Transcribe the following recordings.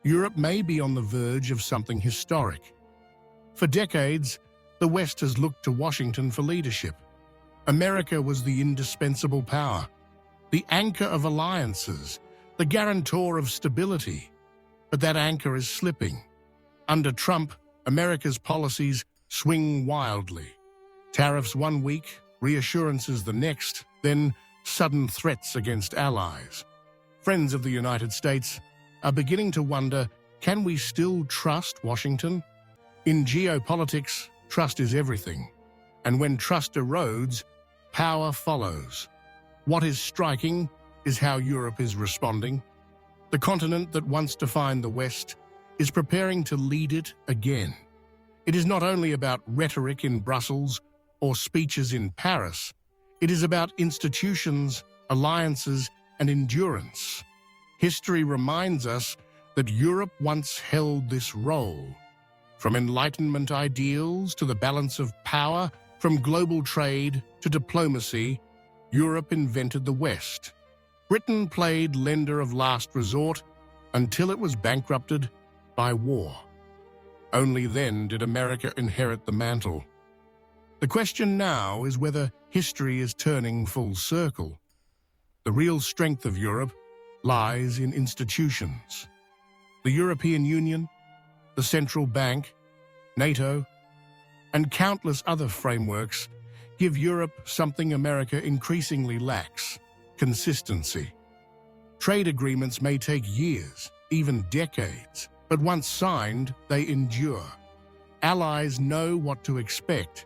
Europe may be on the verge of something historic. For decades, the West has looked to Washington for leadership. America was the indispensable power, the anchor of alliances, the guarantor of stability. But that anchor is slipping. Under Trump, America's policies swing wildly. Tariffs one week, reassurances the next, then sudden threats against allies. Friends of the United States are beginning to wonder, can we still trust Washington? In geopolitics, trust is everything. And when trust erodes, power follows. What is striking is how Europe is responding. The continent that once defined the West is preparing to lead it again. It is not only about rhetoric in Brussels or speeches in Paris. It is about institutions, alliances, and endurance. History reminds us that Europe once held this role. From Enlightenment ideals to the balance of power, from global trade to diplomacy, Europe invented the West. Britain played lender of last resort until it was bankrupted by war. Only then did America inherit the mantle. The question now is whether history is turning full circle. The real strength of Europe lies in institutions. The European Union, the Central Bank, NATO, and countless other frameworks give Europe something America increasingly lacks: consistency. Trade agreements may take years, even decades, but once signed, they endure. Allies know what to expect.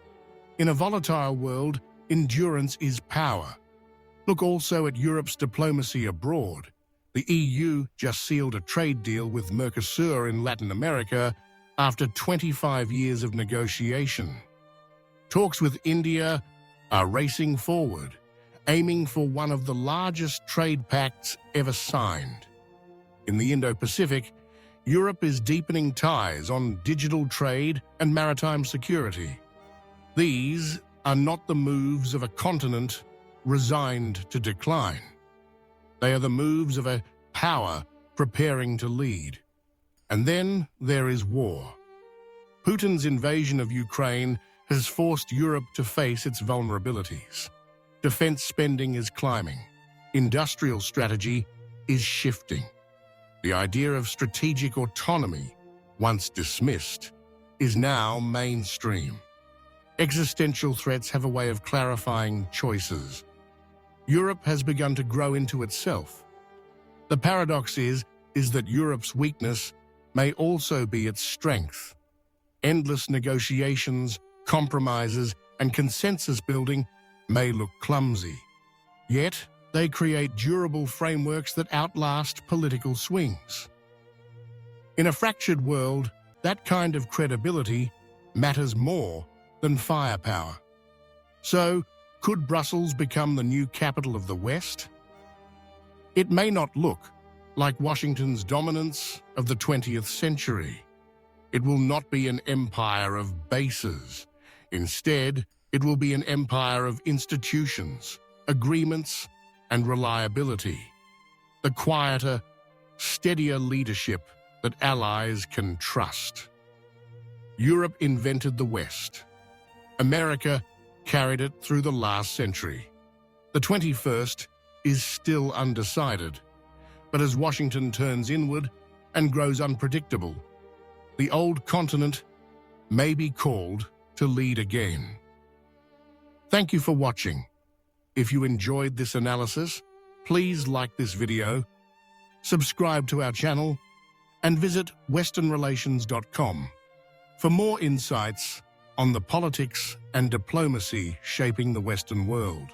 In a volatile world, endurance is power. Look also at Europe's diplomacy abroad. The EU just sealed a trade deal with Mercosur in Latin America after 25 years of negotiation. Talks with India are racing forward, aiming for one of the largest trade pacts ever signed. In the Indo-Pacific, Europe is deepening ties on digital trade and maritime security. These are not the moves of a continent resigned to decline. They are the moves of a power preparing to lead. And then there is war. Putin's invasion of Ukraine has forced Europe to face its vulnerabilities. Defense spending is climbing. Industrial strategy is shifting. The idea of strategic autonomy, once dismissed, is now mainstream. Existential threats have a way of clarifying choices. Europe has begun to grow into itself. The paradox is that Europe's weakness may also be its strength. Endless negotiations, compromises, and consensus building may look clumsy. Yet, they create durable frameworks that outlast political swings. In a fractured world, that kind of credibility matters more than firepower. So, could Brussels become the new capital of the West? It may not look like Washington's dominance of the 20th century. It will not be an empire of bases. Instead, it will be an empire of institutions, agreements, and reliability. The quieter, steadier leadership that allies can trust. Europe invented the West. America carried it through the last century. The 21st is still undecided, but as Washington turns inward and grows unpredictable, the old continent may be called to lead again. Thank you for watching. If you enjoyed this analysis, please like this video, subscribe to our channel, and visit westernrelations.com for more insights on the politics and diplomacy shaping the Western world.